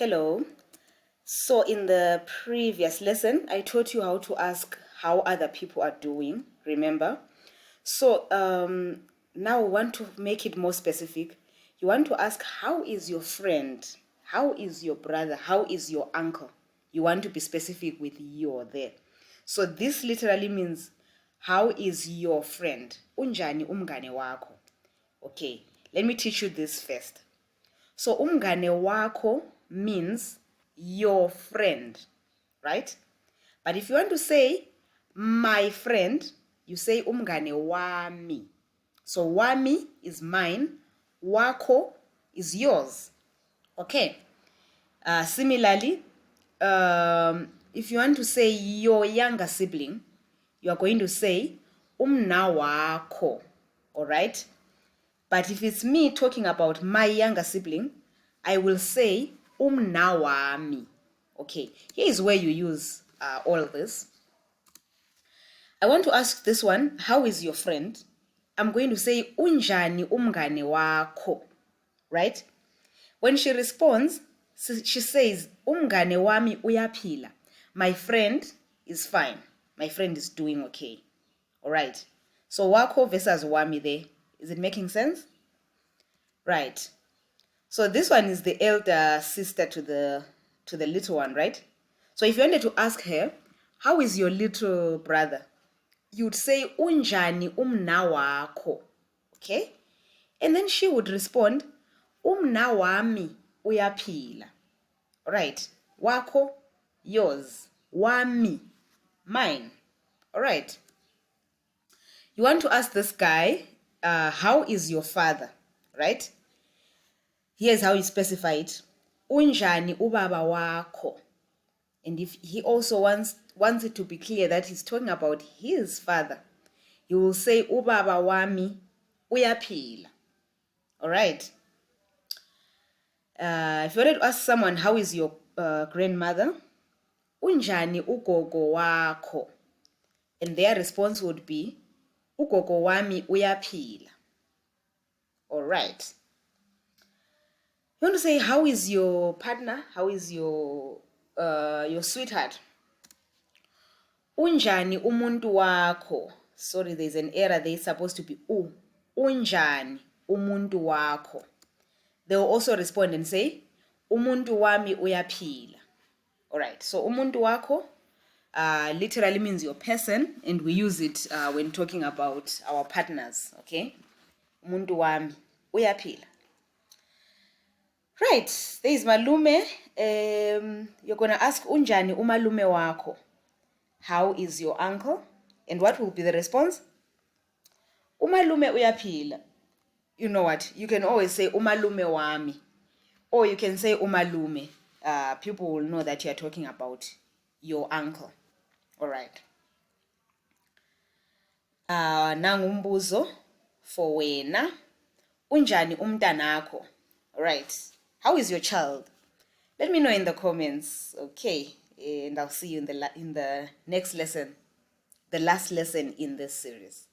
Hello. So in the previous lesson, I taught you how to ask how other people are doing, remember? So now we want to make it more specific. You want to ask, how is your friend? How is your brother? How is your uncle? You want to be specific with your there. So this literally means, how is your friend? Unjani umngane wakho? Okay, let me teach you this first. So umngane wakho means your friend, right? But if you want to say my friend, you say umngane wami. So wami is mine, wako is yours. Okay. Similarly, if you want to say your younger sibling, you are going to say umna wako. All right. But if it's me talking about my younger sibling, I will say umna wami. Okay, here is where you use all this. I want to ask this one, how is your friend? I'm going to say unjani umngane wakho, right? When she responds, she says umngane wami uyaphila. My friend is fine. My friend is doing okay. All right. So wako versus wami there. Is it making sense? Right. So this one is the elder sister to the little one, right? So if you wanted to ask her, how is your little brother? You'd say unjani umna wakho. Okay? And then she would respond, umna wami uyaphila. Right. Wako, yours. Wami, mine. All right. You want to ask this guy, how is your father? Right? Here's how you specify it. Unjani ubaba wakho. And if he also wants it to be clear that he's talking about his father, he will say ubaba wami uyaphila. All right. If you wanted to ask someone, how is your grandmother? Unjani ugogo wakho. And their response would be ugogo wami uyaphila. All right. You want to say, how is your partner? How is your sweetheart? Unjani umuntu wakho. Sorry, there's an error there. It's supposed to be u. Unjani umuntu wakho. They will also respond and say, umuntu wami uyaphila. Alright, so umuntu wakho literally means your person, and we use it when talking about our partners, okay? Umuntu wami uyaphila. Right, there is malume. You're going to ask unjani umalume wakho. How is your uncle? And what will be the response? Umalume uyaphila. You know what? You can always say umalume wami. Or you can say umalume. People will know that you're talking about your uncle. All right. Nangumbuzo for wena. Unjani umntanakho. All right. How is your child? Let me know in the comments. Okay. And I'll see you in the next lesson, the last lesson in this series.